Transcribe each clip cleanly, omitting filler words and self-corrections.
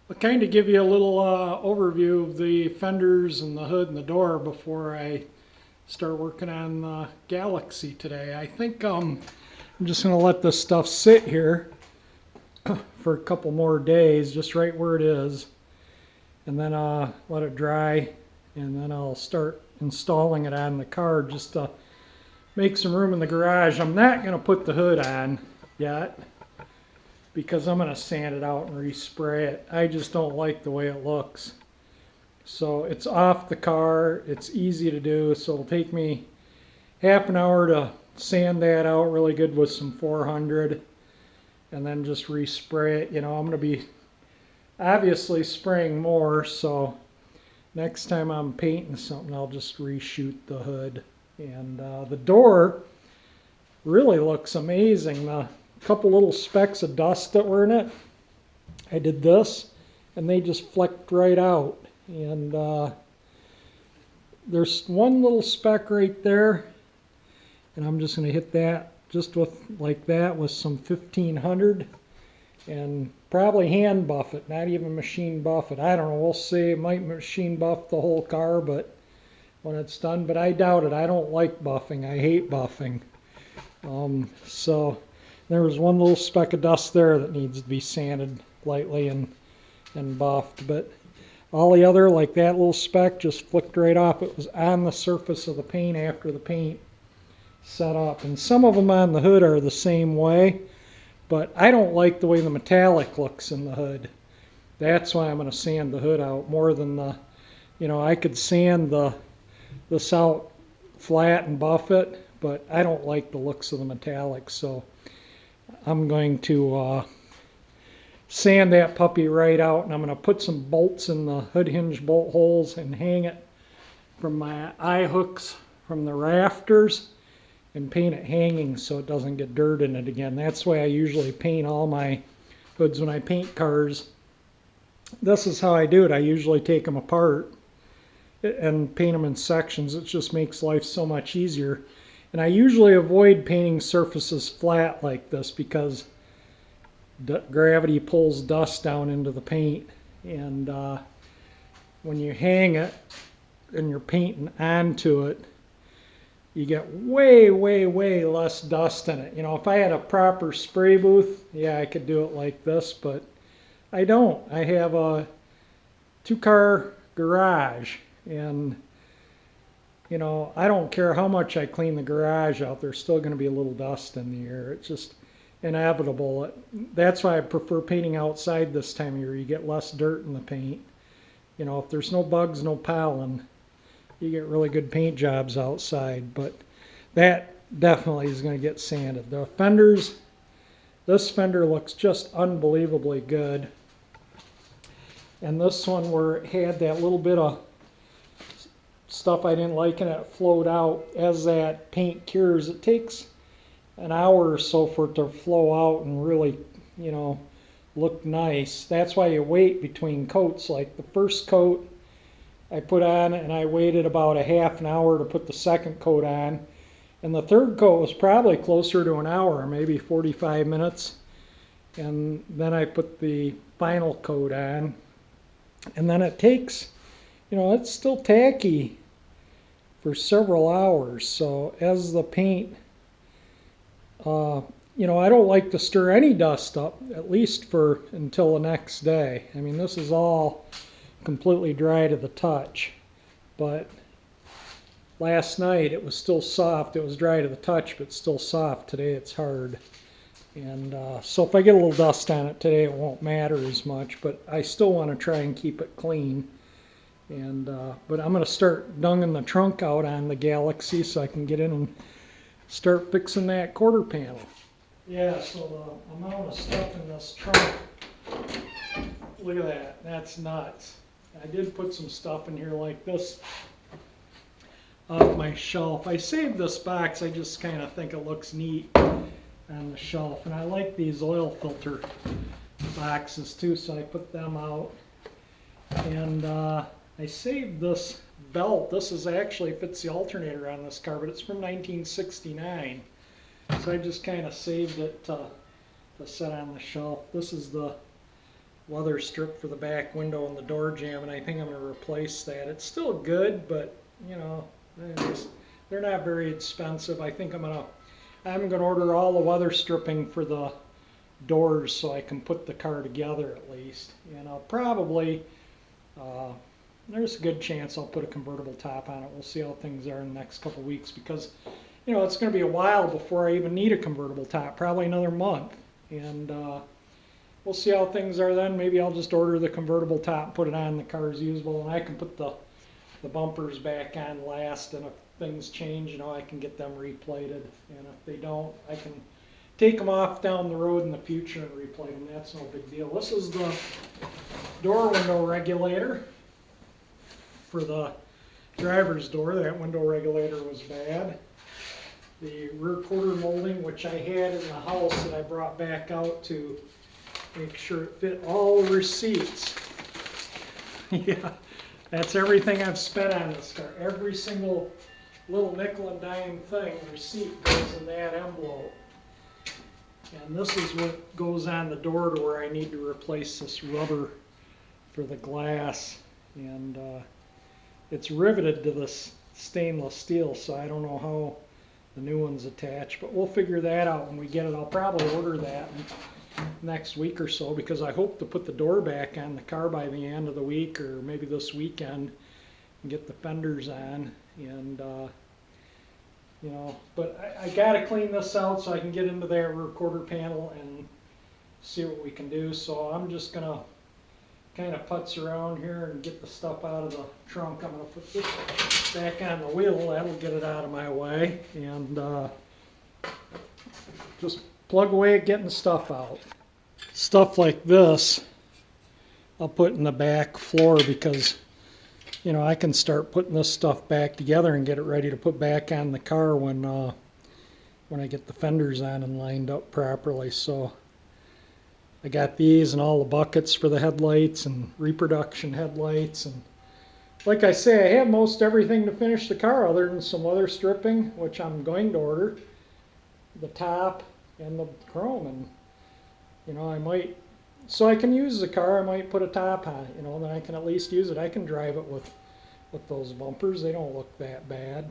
I'll kind of give you a little overview of the fenders and the hood and the door before I start working on the Galaxie today. I think I'm just going to let this stuff sit here for a couple more days, just right where it is, and then let it dry, and then I'll start installing it on the car just to make some room in the garage. I'm not going to put the hood on yet, because I'm going to sand it out and respray it. I just don't like the way it looks. So it's off the car, it's easy to do, so it'll take me half an hour to sand that out really good with some 400 and then just respray it. You know, I'm going to be obviously spraying more, so next time I'm painting something I'll just reshoot the hood. And the door really looks amazing. The couple little specks of dust that were in it, I did this and they just flecked right out. And there's one little speck right there, and I'm just going to hit that just with like that with some 1500 and probably hand buff it, not even machine buff it. I don't know, we'll see. It might machine buff the whole car but when it's done, but I doubt it. I don't like buffing. I hate buffing. So there was one little speck of dust there that needs to be sanded lightly and buffed, but all the other, like that little speck, just flicked right off. It was on the surface of the paint after the paint set up. And some of them on the hood are the same way, but I don't like the way the metallic looks in the hood. That's why I'm going to sand the hood out more than the, you know, I could sand this out flat and buff it, but I don't like the looks of the metallic, so I'm going to sand that puppy right out, and I'm going to put some bolts in the hood hinge bolt holes and hang it from my eye hooks from the rafters and paint it hanging so it doesn't get dirt in it again. That's the way I usually paint all my hoods when I paint cars. This is how I do it. I usually take them apart and paint them in sections. It just makes life so much easier. And I usually avoid painting surfaces flat like this because gravity pulls dust down into the paint, and when you hang it and you're painting onto it, you get way less dust in it. You know, if I had a proper spray booth, yeah, I could do it like this, but I don't. I have a 2-car garage, and you know, I don't care how much I clean the garage out, there's still going to be a little dust in the air. It's just inevitable. That's why I prefer painting outside this time of year. You get less dirt in the paint. You know, if there's no bugs, no pollen, you get really good paint jobs outside. But that definitely is going to get sanded. The fenders, this fender looks just unbelievably good. And this one where it had that little bit of stuff I didn't like and it flowed out, as that paint cures, it takes an hour or so for it to flow out and really, you know, look nice. That's why you wait between coats. Like the first coat I put on, and I waited about a half an hour to put the second coat on, and the third coat was probably closer to an hour, maybe 45 minutes, and then I put the final coat on, and then it takes, you know, it's still tacky for several hours. So as the paint, you know, I don't like to stir any dust up, at least for until the next day. I mean, this is all completely dry to the touch, but last night it was still soft. It was dry to the touch, but still soft. Today it's hard. And so if I get a little dust on it today, it won't matter as much, but I still want to try and keep it clean. And but I'm going to start dunging the trunk out on the Galaxie so I can get in and start fixing that quarter panel. Yeah, so the amount of stuff in this trunk, look at that, that's nuts. I did put some stuff in here like this off my shelf. I saved this box, I just kind of think it looks neat on the shelf. And I like these oil filter boxes too, so I put them out. And I saved this belt. This is actually fits the alternator on this car, but it's from 1969. So I just kind of saved it to set on the shelf. This is the weather strip for the back window and the door jamb, and I think I'm going to replace that. It's still good, but you know, they're not very expensive. I think I'm gonna order all the weather stripping for the doors so I can put the car together at least. And I'll probably there's a good chance I'll put a convertible top on it. We'll see how things are in the next couple weeks, because you know it's going to be a while before I even need a convertible top, probably another month. And we'll see how things are then. Maybe I'll just order the convertible top, put it on, the car's usable, and I can put the bumpers back on last, and if things change, you know, I can get them replated. And if they don't, I can take them off down the road in the future and replate them. That's no big deal. This is the door window regulator for the driver's door. That window regulator was bad. The rear quarter molding, which I had in the house that I brought back out to make sure it fit all the receipts. Yeah, that's everything I've spent on this car. Every single little nickel and dime thing, receipt goes in that envelope. And this is what goes on the door to where I need to replace this rubber for the glass. And it's riveted to this stainless steel, so I don't know how the new one's attached, but we'll figure that out when we get it. I'll probably order that next week or so, because I hope to put the door back on the car by the end of the week, or maybe this weekend, and get the fenders on. And you know, but I gotta clean this out so I can get into that rear quarter panel and see what we can do. So I'm just gonna kind of putz around here and get the stuff out of the trunk. I'm gonna put this back on the wheel. That'll get it out of my way, and just plug away at getting stuff out. Stuff like this I'll put in the back floor, because you know I can start putting this stuff back together and get it ready to put back on the car when I get the fenders on and lined up properly. So I got these and all the buckets for the headlights and reproduction headlights, and like I say, I have most everything to finish the car other than some weather stripping, which I'm going to order, the top and the chrome. And you know, I might, so I can use the car, I might put a top on it, you know, then I can at least use it. I can drive it with those bumpers. They don't look that bad.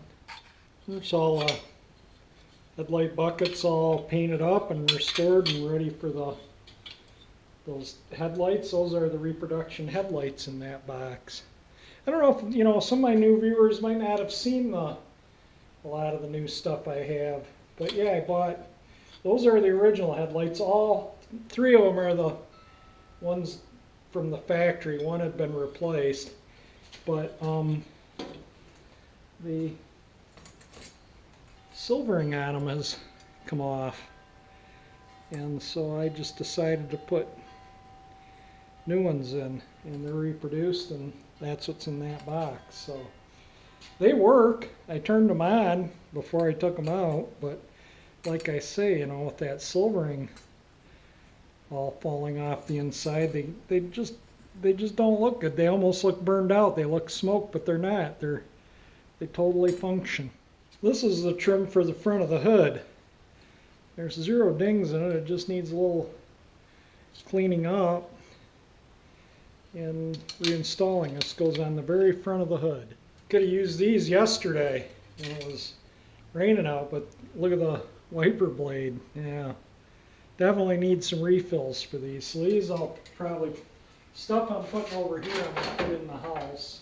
There's all headlight buckets all painted up and restored and ready for those headlights. Those are the reproduction headlights in that box. I don't know if, you know, some of my new viewers might not have seen a lot of the new stuff I have, but yeah, I bought, those are the original headlights. All three of them are the ones from the factory. One had been replaced, but the silvering on them has come off, and so I just decided to put new ones in, and they're reproduced, and that's what's in that box. So they work. I turned them on before I took them out, but like I say, you know, with that silvering all falling off the inside, they just don't look good. They almost look burned out. They look smoked, but they're not. They totally function. This is the trim for the front of the hood. There's 0 dings in it. It just needs a little cleaning up and reinstalling. This goes on the very front of the hood. Could have used these yesterday when it was raining out, but look at the wiper blade. Yeah, definitely need some refills for these. So these I'll probably, stuff I'm putting over here I'm going to put in the house.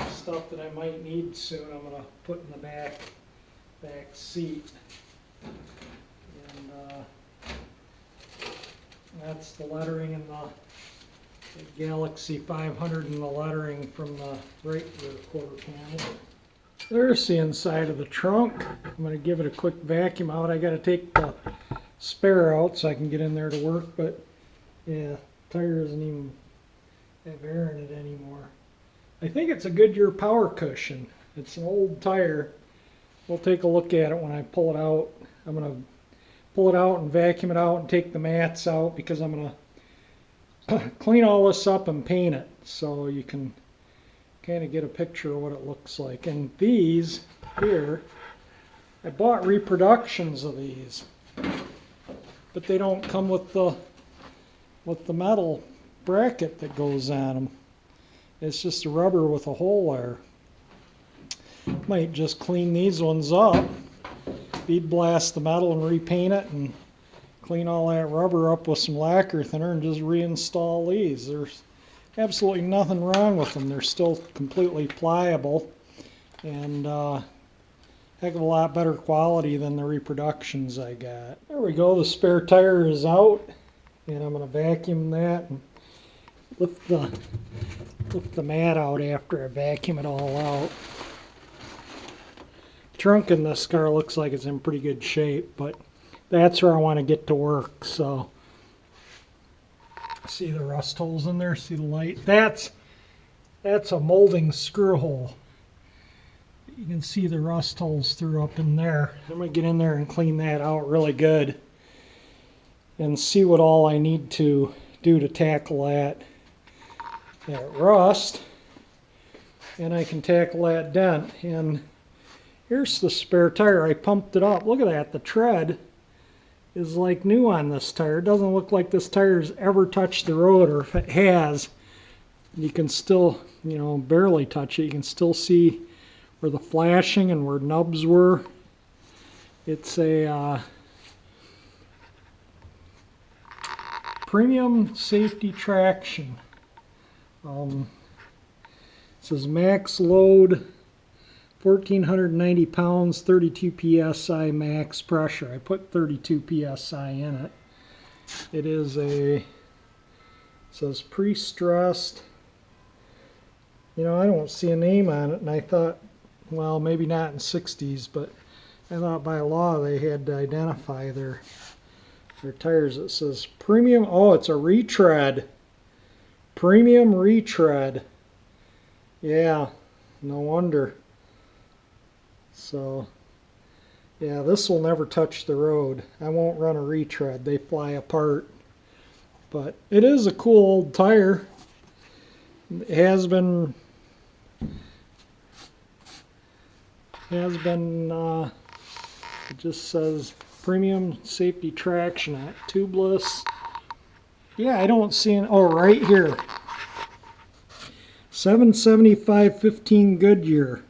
Stuff that I might need soon I'm going to put in the back seat. And that's the lettering in the Galaxie 500 and the lettering from the right rear quarter panel. There's the inside of the trunk. I'm going to give it a quick vacuum out. I got to take the spare out so I can get in there to work, but yeah, tire doesn't even have air in it anymore. I think it's a Goodyear power cushion. It's an old tire. We'll take a look at it when I pull it out. I'm going to pull it out and vacuum it out and take the mats out, because I'm going to clean all this up and paint it so you can kind of get a picture of what it looks like. And these here, I bought reproductions of these, but they don't come with the with the metal bracket that goes on them. It's just a rubber with a hole there. Might just clean these ones up, bead blast the metal and repaint it, and clean all that rubber up with some lacquer thinner and just reinstall these. There's absolutely nothing wrong with them. They're still completely pliable and heck of a lot better quality than the reproductions I got. There we go, the spare tire is out, and I'm going to vacuum that and lift the mat out after I vacuum it all out. Trunk in this car looks like it's in pretty good shape, but that's where I want to get to work. So see the rust holes in there, see the light? That's a molding screw hole. You can see the rust holes through up in there. I'm going to get in there and clean that out really good and see what all I need to do to tackle that rust, and I can tackle that dent. And here's the spare tire. I pumped it up. Look at that. The tread is like new on this tire. It doesn't look like this tire's ever touched the road, or if it has, you can still, you know, barely touch it. You can still see where the flashing and where nubs were. It's a premium safety traction. It says max load 1,490 pounds, 32 psi max pressure. I put 32 psi in it. It is it says pre-stressed. You know, I don't see a name on it, and I thought, well, maybe not in 60s, but I thought by law they had to identify their tires. It says premium. Oh, it's a retread. Premium retread. Yeah, no wonder. So, yeah, this will never touch the road. I won't run a retread. They fly apart. But it is a cool old tire. It has been it just says premium safety traction on it. Tubeless. Yeah, I don't see an, oh, right here. 775/15 Goodyear.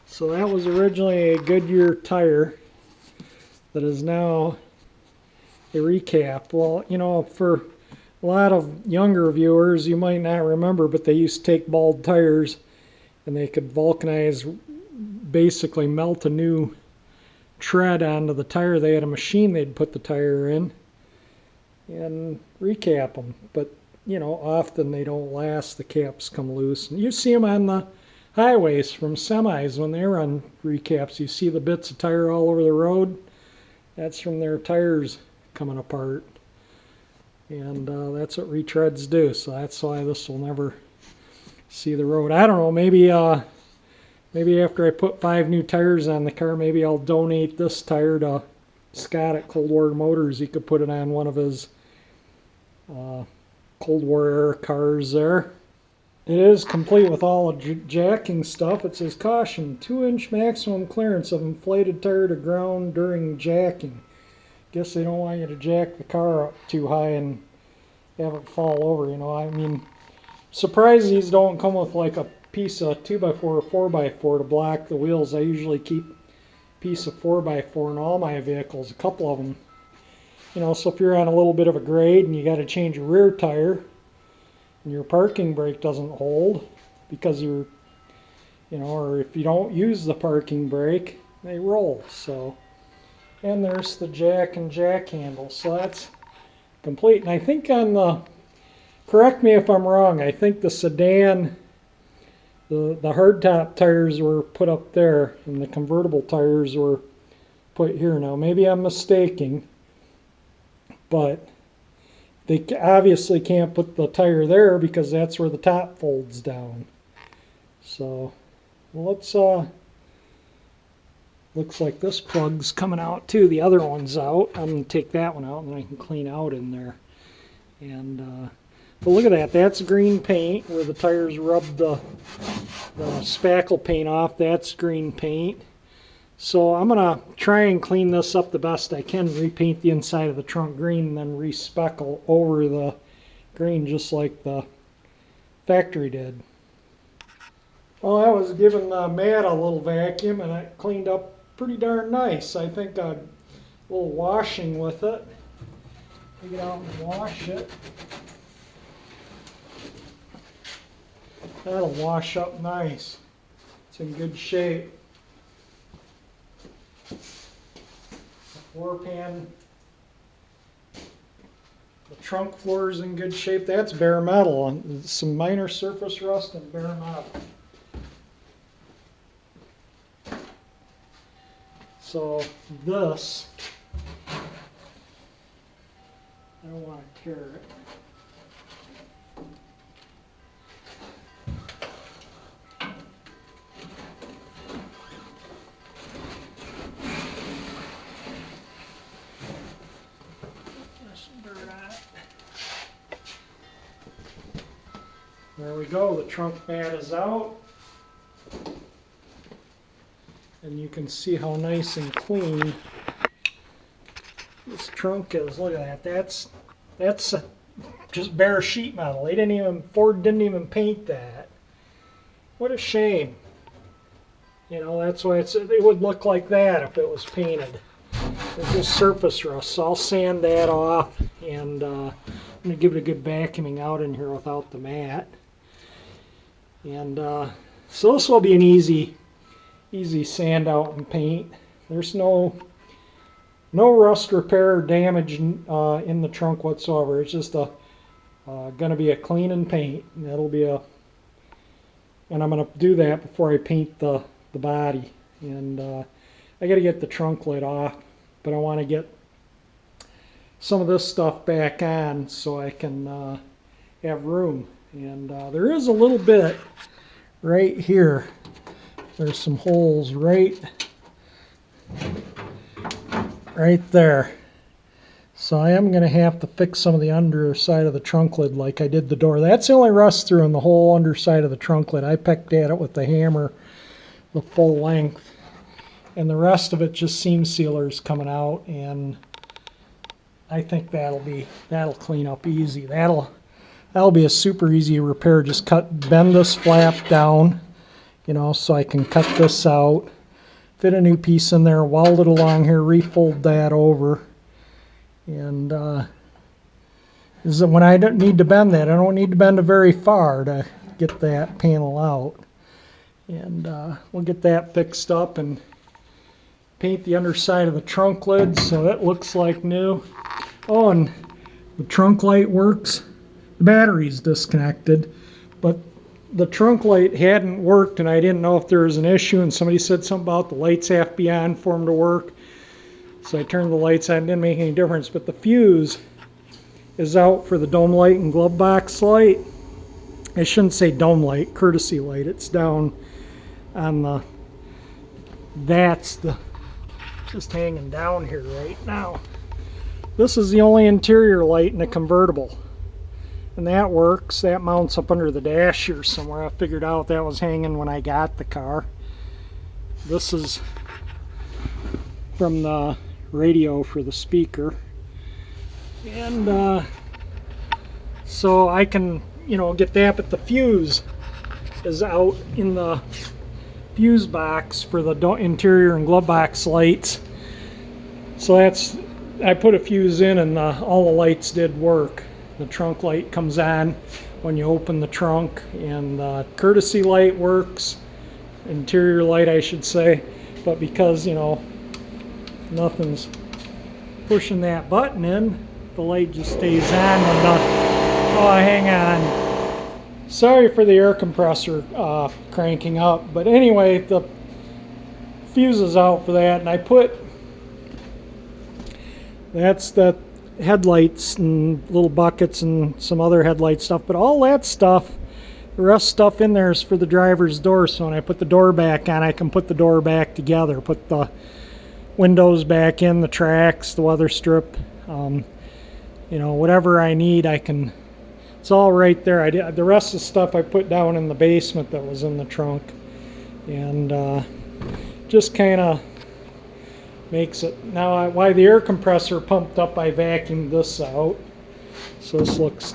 So that was originally a Goodyear tire that is now a recap. Well, you know, for a lot of younger viewers, you might not remember, but they used to take bald tires and they could vulcanize, basically melt a new tread onto the tire. They had a machine they'd put the tire in and recap them. But, you know, often they don't last. The caps come loose. And you see them on the highways from semis when they run recaps. You see the bits of tire all over the road. That's from their tires coming apart. And that's what retreads do. So that's why this will never see the road. I don't know, maybe after I put 5 new tires on the car, maybe I'll donate this tire to Scott at Cold War Motors. He could put it on one of his Cold War era cars there. It is complete with all the jacking stuff. It says, caution, 2-inch maximum clearance of inflated tire to ground during jacking. Guess they don't want you to jack the car up too high and have it fall over, you know. I mean, surprised these don't come with like a piece of 2x4 or 4x4 to block the wheels. I usually keep a piece of 4x4 in all my vehicles, a couple of them. You know, so if you're on a little bit of a grade and you got to change a rear tire and your parking brake doesn't hold because you're, you know, or if you don't use the parking brake, they roll. So, and there's the jack and jack handle. So that's complete. And I think on the, correct me if I'm wrong, I think the sedan, the hardtop tires were put up there and the convertible tires were put here. Now maybe I'm mistaken, but they obviously can't put the tire there because that's where the top folds down. So let's looks like this plug's coming out too. The other one's out. I'm going to take that one out and then I can clean out in there. And but look at that. That's green paint where the tires rubbed the spackle paint off. That's green paint. So I'm gonna try and clean this up the best I can, repaint the inside of the trunk green, and then re-speckle over the green just like the factory did. Well, I was giving Matt a little vacuum and it cleaned up pretty darn nice. I think a little washing with it. Take it out and wash it. That'll wash up nice. It's in good shape. The floor pan, the trunk floor is in good shape. That's bare metal, and some minor surface rust and bare metal. So this, I don't want to tear it. There we go, the trunk mat is out. And you can see how nice and clean this trunk is. Look at that. That's just bare sheet metal. Ford didn't even paint that. What a shame. You know, that's why it would look like that if it was painted. It's just surface rust. So I'll sand that off, and I'm going to give it a good vacuuming out in here without the mat. And so this will be an easy sand out and paint. There's no rust repair or damage in the trunk whatsoever. It's just going to be a clean and paint. And that'll be and I'm going to do that before I paint the body. And I got to get the trunk lid off, but I want to get some of this stuff back on so I can have room. And there is a little bit right here. There's some holes right there. So I am going to have to fix some of the underside of the trunk lid like I did the door. That's the only rust through in the whole underside of the trunk lid. I pecked at it with the hammer the full length. And the rest of it just seam sealers coming out, and I think that'll clean up easy. That'll be a super easy repair. Just bend this flap down, you know, so I can cut this out, fit a new piece in there, weld it along here, refold that over, and when I don't need to bend that, I don't need to bend it very far to get that panel out. And we'll get that fixed up and paint the underside of the trunk lid so it looks like new. Oh, and the trunk light works. The battery's disconnected, but the trunk light hadn't worked, and I didn't know if there was an issue, and somebody said something about the lights have to be on for them to work. So I turned the lights on. It didn't make any difference, but the fuse is out for the dome light and glove box light. I shouldn't say dome light, courtesy light. It's down on just hanging down here right now. This is the only interior light in a convertible. And that works. That mounts up under the dash here somewhere. I figured out that was hanging when I got the car. This is from the radio for the speaker. And so I can, you know, get that, but the fuse is out in the fuse box for the interior and glove box lights. So I put a fuse in, and all the lights did work. The trunk light comes on when you open the trunk, and the courtesy light works, interior light I should say, but because, you know, nothing's pushing that button in, the light just stays on when oh, hang on. Sorry for the air compressor cranking up, but anyway, the fuse is out for that, and I put, that's the headlights and little buckets and some other headlight stuff, but all that stuff, the rest stuff in there is for the driver's door. So when I put the door back on, I can put the door back together, put the windows back in, the tracks, the weather strip, you know, whatever I need, I can. It's all right there. The rest of the stuff I put down in the basement that was in the trunk, and just kind of makes it. Now, while the air compressor pumped up, I vacuumed this out. So this looks,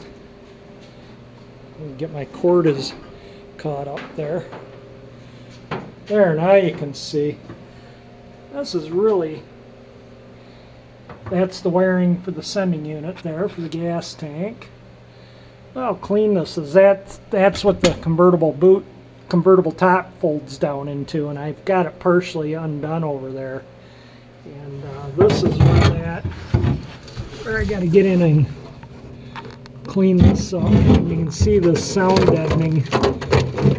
get my cord is caught up there. There, now you can see. This is really, that's the wiring for the sending unit there for the gas tank. How clean this is. That's what the convertible top folds down into, and I've got it partially undone over there. And this is where I got to get in and clean this up. And you can see the sound deadening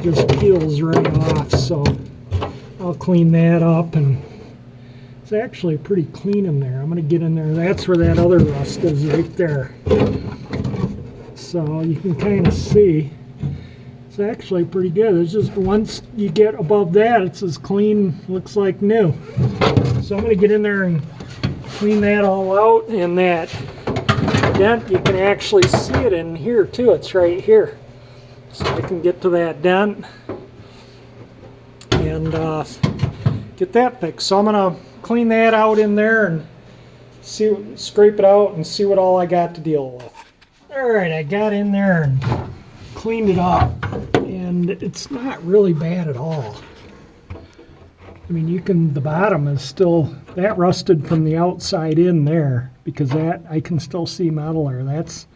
just peels right off, so I'll clean that up. And it's actually pretty clean in there. I'm going to get in there. That's where that other rust is, right there. So you can kind of see it's actually pretty good. It's just once you get above that, it's as clean, looks like new. So I'm going to get in there and clean that all out. And that dent, you can actually see it in here too. It's right here. So I can get to that dent and get that fixed. So I'm going to clean that out in there and scrape it out and see what all I got to deal with. Alright, I got in there and cleaned it up, and it's not really bad at all. I mean, the bottom is still, that rusted from the outside in there, because that, I can still see metal there. That's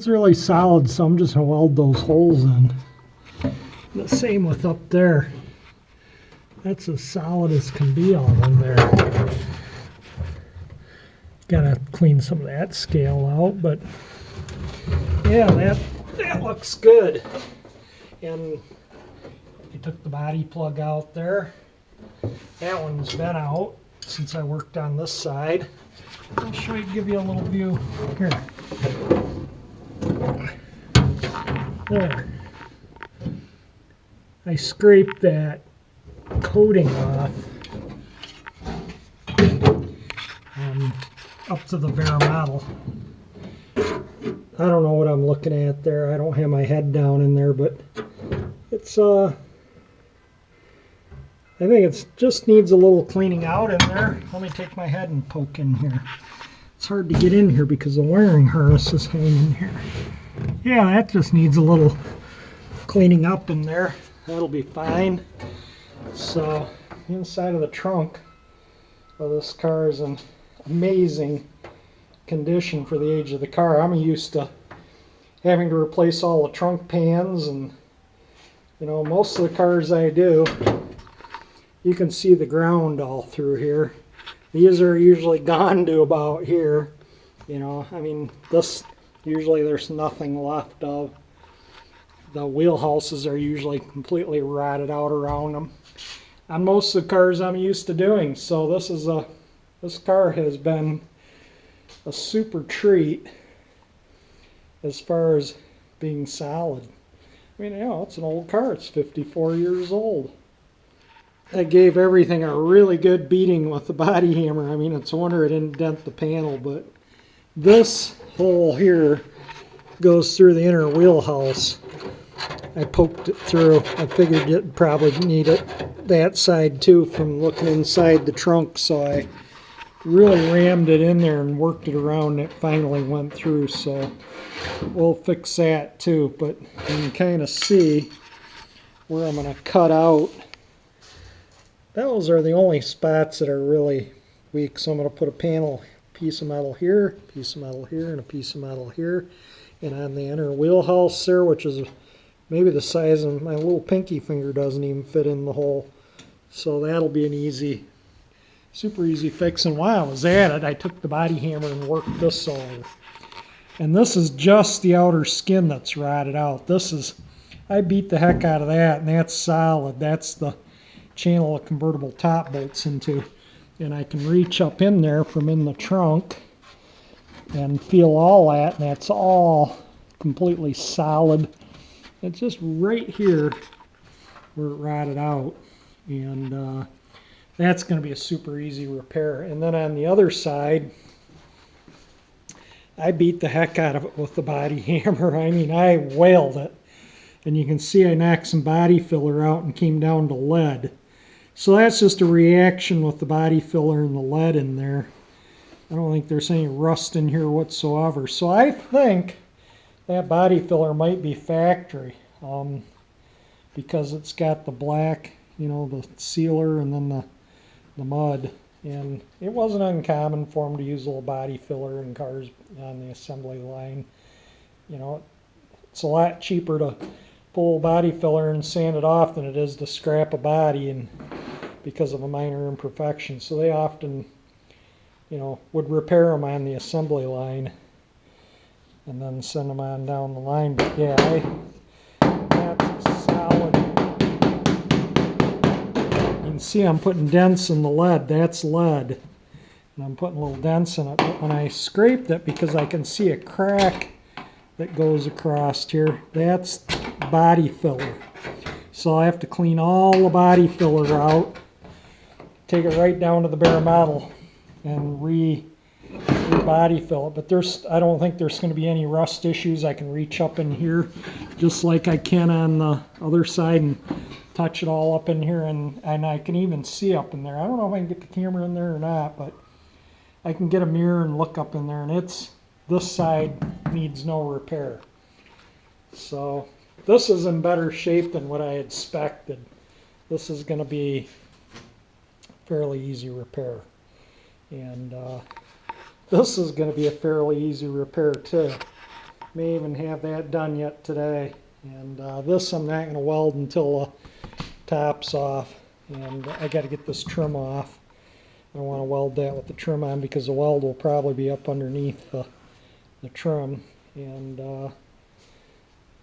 really solid, so I'm just going to weld those holes in. The same with up there. That's as solid as can be all in there. Gotta clean some of that scale out, but yeah, that looks good. And I took the body plug out there. That one's been out since I worked on this side. I'll give you a little view here. There. I scraped that coating off up to the bare metal. I don't know what I'm looking at there. I don't have my head down in there, but it's I think it just needs a little cleaning out in there. Let me take my head and poke in here. It's hard to get in here because the wiring harness is hanging here. Yeah, that just needs a little cleaning up in there. That'll be fine. So, inside of the trunk of this car is in amazing condition for the age of the car. I'm used to having to replace all the trunk pans, and you know, most of the cars I do, you can see the ground all through here. These are usually gone to about here. You know, I mean, this usually there's nothing left of. The wheelhouses are usually completely rotted out around them. On most of the cars I'm used to doing. So this car has been a super treat as far as being solid. I mean, you know, it's an old car. It's 54 years old. I gave everything a really good beating with the body hammer. I mean, it's a wonder it didn't dent the panel, but this hole here goes through the inner wheelhouse. I poked it through. I figured it'd probably need it that side too from looking inside the trunk, so I really rammed it in there and worked it around, and it finally went through. So we'll fix that too, but you can kind of see where I'm going to cut out. Those are the only spots that are really weak, so I'm going to put a piece of metal here, piece of metal here, and a piece of metal here. And on the inner wheelhouse there, which is maybe the size of my little pinky finger, doesn't even fit in the hole. So that'll be an super easy fix. And while I was at it, I took the body hammer and worked this over. And this is just the outer skin that's rotted out. I beat the heck out of that, and that's solid. That's the channel a convertible top bolts into. And I can reach up in there from in the trunk and feel all that, and that's all completely solid. It's just right here where it rotted out, and that's going to be a super easy repair. And then on the other side, I beat the heck out of it with the body hammer. I mean, I wailed it. And you can see I knocked some body filler out and came down to lead. So that's just a reaction with the body filler and the lead in there. I don't think there's any rust in here whatsoever. So I think that body filler might be factory, because it's got the black, you know, the sealer and then the mud. And it wasn't uncommon for them to use a little body filler in cars on the assembly line. You know, it's a lot cheaper to pull body filler and sand it off than it is to scrap a body, and because of a minor imperfection. So they often, you know, would repair them on the assembly line and then send them on down the line. But yeah, that's solid. You can see I'm putting dents in the lead. That's lead. And I'm putting little dents in it. But when I scraped it, because I can see a crack that goes across here, that's body filler. So I have to clean all the body filler out, take it right down to the bare metal, and re-body fill it. But I don't think there's going to be any rust issues. I can reach up in here just like I can on the other side and touch it all up in here, and I can even see up in there. I don't know if I can get the camera in there or not, but I can get a mirror and look up in there, and this side needs no repair. So this is in better shape than what I had expected. This is going to be fairly easy repair. And this is going to be a fairly easy repair too. May even have that done yet today. And this I'm not going to weld until the top's off. And I got to get this trim off. I don't want to weld that with the trim on, because the weld will probably be up underneath the trim. And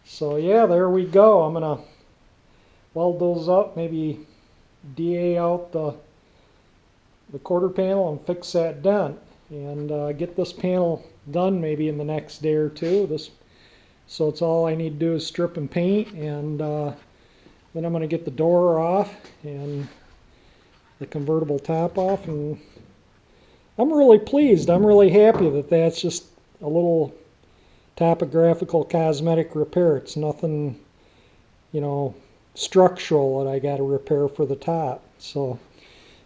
so yeah, there we go. I'm going to weld those up, maybe DA out the quarter panel and fix that dent, and get this panel done maybe in the next day or two. So it's all I need to do is strip and paint, and then I'm going to get the door off and the convertible top off, and I'm really pleased. I'm really happy that that's just a little topographical cosmetic repair. It's nothing, you know, structural that I got to repair for the top. So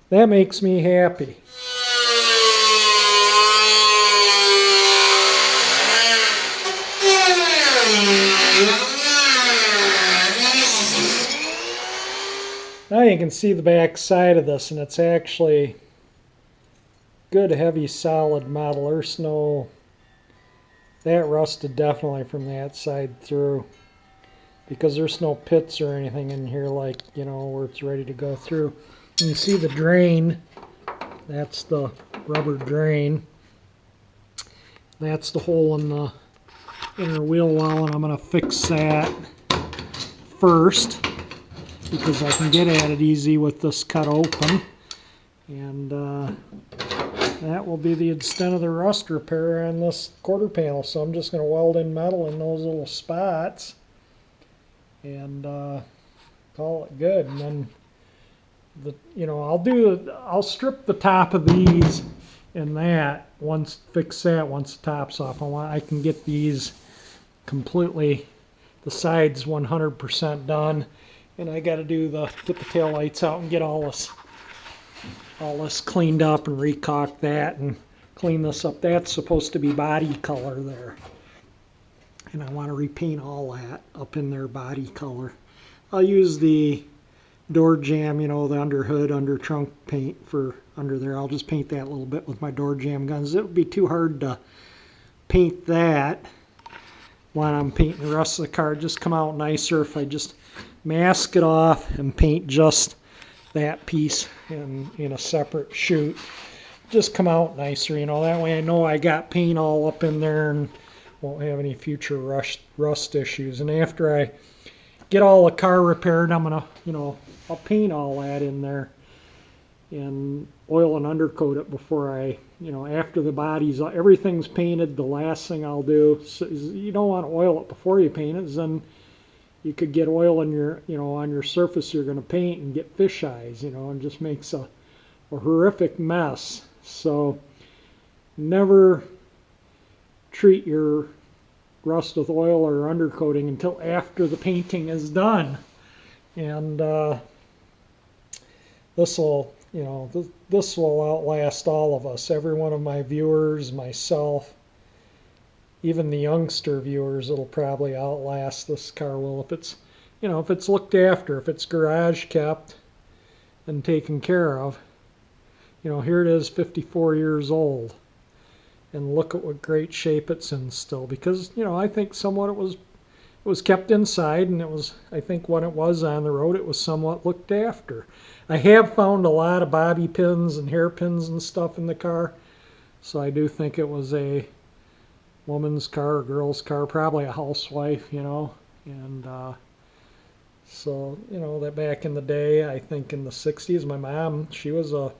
that makes me happy. Now you can see the back side of this, and it's actually good, heavy, solid metal. There's no, that rusted definitely from that side through, because there's no pits or anything in here, like, you know, where it's ready to go through. You can see the drain. That's the rubber drain. That's the hole in the inner wheel well, and I'm going to fix that first, because I can get at it easy with this cut open. And that will be the extent of the rust repair on this quarter panel. So I'm just going to weld in metal in those little spots and call it good. And then I'll strip the top of these and that fix that once the top's off. I can get these completely, the sides 100% done. And I got to get the tail lights out and get all this cleaned up and recaulk that and clean this up. That's supposed to be body color there. And I want to repaint all that up in their body color. I'll use the door jamb, you know, the under hood, under trunk paint for under there. I'll just paint that a little bit with my door jamb guns. It would be too hard to paint that when I'm painting the rest of the car. It'd just come out nicer if I just mask it off and paint just that piece in a separate shoot. Just come out nicer, you know, that way I know I got paint all up in there and won't have any future rust issues. And after I get all the car repaired, I'm gonna, I'll paint all that in there and oil and undercoat it before I, after the body's, everything's painted. The last thing I'll do, is you don't want to oil it before you paint it, then you could get oil in your, on your surface you're going to paint and get fish eyes, and just makes a horrific mess. So never treat your rust with oil or undercoating until after the painting is done. And this will, you know, this will outlast all of us. Every one of my viewers, myself, even the youngster viewers, it'll probably outlast this car will if it's, you know, if it's looked after, if it's garage kept and taken care of. You know, here it is, 54 years old, and look at what great shape it's in still, because, you know, I think somewhat it was kept inside, and it was, I think when it was on the road, it was somewhat looked after. I have found a lot of bobby pins and hairpins and stuff in the car, so I do think it was a woman's car or girl's car, probably a housewife, you know. And so, you know, that back in the day, I think in the 60s, my mom, she was a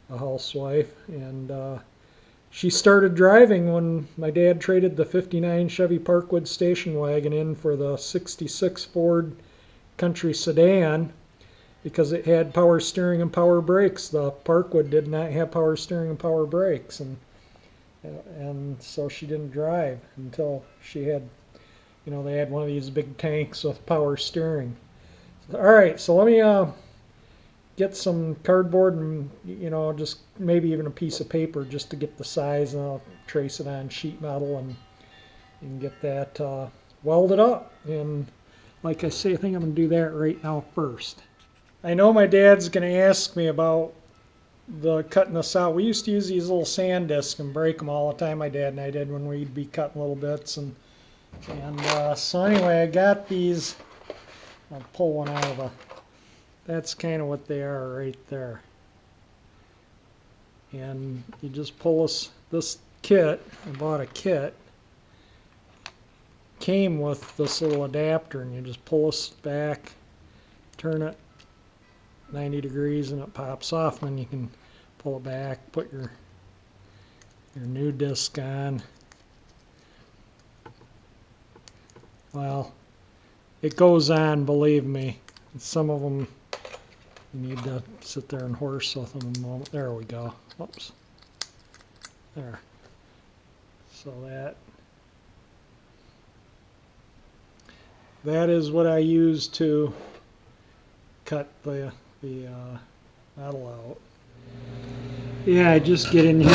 housewife, and she started driving when my dad traded the 59 Chevy Parkwood station wagon in for the 66 Ford Country Sedan, because it had power steering and power brakes. The Parkwood did not have power steering and power brakes, and so she didn't drive until she had, you know, they had one of these big tanks with power steering. All right, so let me get some cardboard and, you know, just maybe even a piece of paper just to get the size, and I'll trace it on sheet metal and get that welded up. And like I say, I think I'm going to do that right now first. I know my dad's going to ask me about the cutting this out. We used to use these little sand discs and break them all the time, my dad and I did, when we'd be cutting little bits. And so anyway, I got these. I'll pull one out of the, that's kind of what they are right there. And you just pull this kit. I bought a kit. Came with this little adapter, and you just pull this back, turn it 90 degrees, and it pops off. And then you can pull it back, put your new disc on. Well, it goes on, believe me. Some of them you need to sit there and horse with them a moment. There we go. Oops. There. So that is what I use to cut the metal out. Yeah, I just get in here.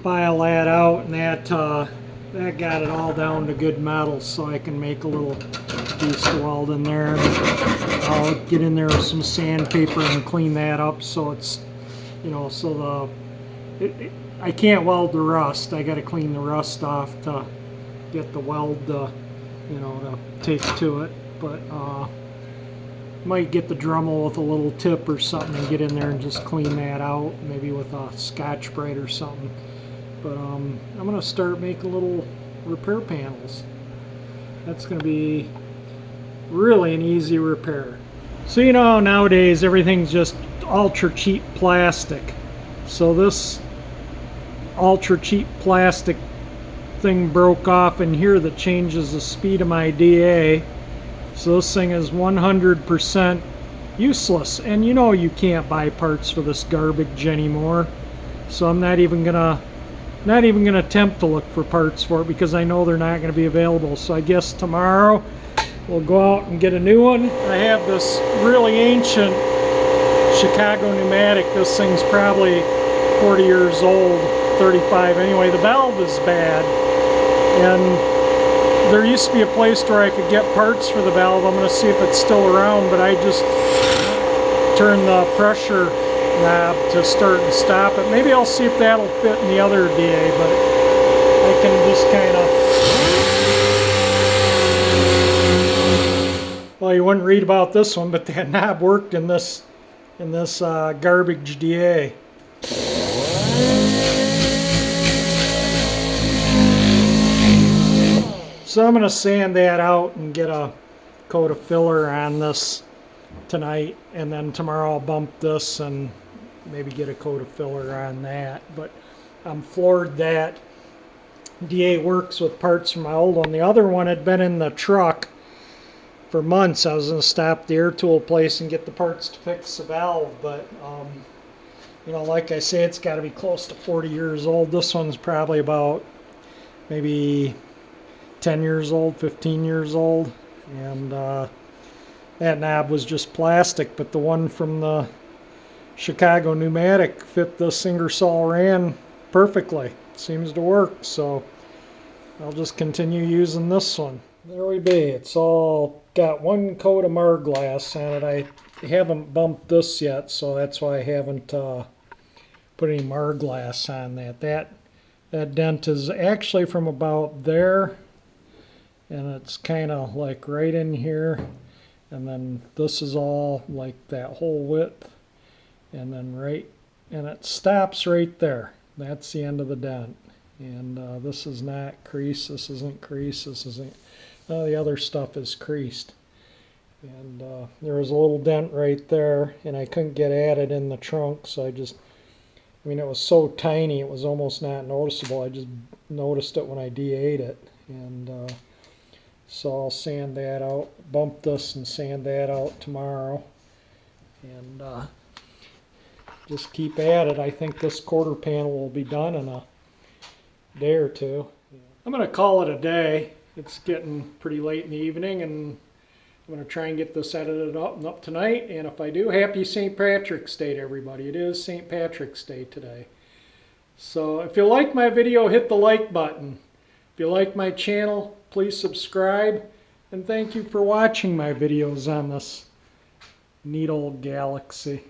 File that out, and that got it all down to good metal, so I can make a little piece to weld in there. I'll get in there with some sandpaper and clean that up, so it's, you know, so I can't weld the rust. I got to clean the rust off to get the weld to, you know, to take to it. But might get the Dremel with a little tip or something and get in there and just clean that out, maybe with a Scotch-Brite or something. But I'm going to start making little repair panels. That's going to be really an easy repair. So, you know, nowadays everything's just ultra cheap plastic. So this ultra cheap plastic thing broke off in here that changes the speed of my DA. So this thing is 100% useless. And you know you can't buy parts for this garbage anymore. So I'm not even gonna attempt to look for parts for it, because I know they're not going to be available. So I guess tomorrow we'll go out and get a new one. I have this really ancient Chicago pneumatic. This thing's probably 40 years old, 35 anyway. The valve is bad, and there used to be a place where I could get parts for the valve. I'm going to see if it's still around, but I just turned the pressure knob to start and stop it. Maybe I'll see if that'll fit in the other DA, but I can just kind of, well, you wouldn't read about this one, but that knob worked in this garbage DA. So I'm going to sand that out and get a coat of filler on this tonight, and then tomorrow I'll bump this and maybe get a coat of filler on that. But I'm floored that DA works with parts from my old one. The other one had been in the truck for months. I was going to stop at the air tool place and get the parts to fix the valve, but you know, like I say, it's got to be close to 40 years old. This one's probably about maybe 10 years old, 15 years old, and that knob was just plastic, but the one from the Chicago pneumatic fit this Ingersoll Rand perfectly. Seems to work, so I'll just continue using this one. There we be. It's all got one coat of Mar-glass on it. I haven't bumped this yet, so that's why I haven't put any Mar-glass on that. That dent is actually from about there, and it's kind of like right in here, and then this is all like that whole width, and then and it stops right there. That's the end of the dent. And this is not creased, this isn't creased, this isn't, none of the other stuff is creased. And there was a little dent right there, and I couldn't get at it in the trunk, so I mean, it was so tiny it was almost not noticeable. I just noticed it when I de-ate it. And so I'll sand that out, bump this and sand that out tomorrow. And just keep at it. I think this quarter panel will be done in a day or two. I'm going to call it a day. It's getting pretty late in the evening, and I'm going to try and get this edited up tonight. And if I do, happy St. Patrick's Day to everybody. It is St. Patrick's Day today. So if you like my video, hit the like button. If you like my channel, please subscribe. And thank you for watching my videos on this neat old Galaxie.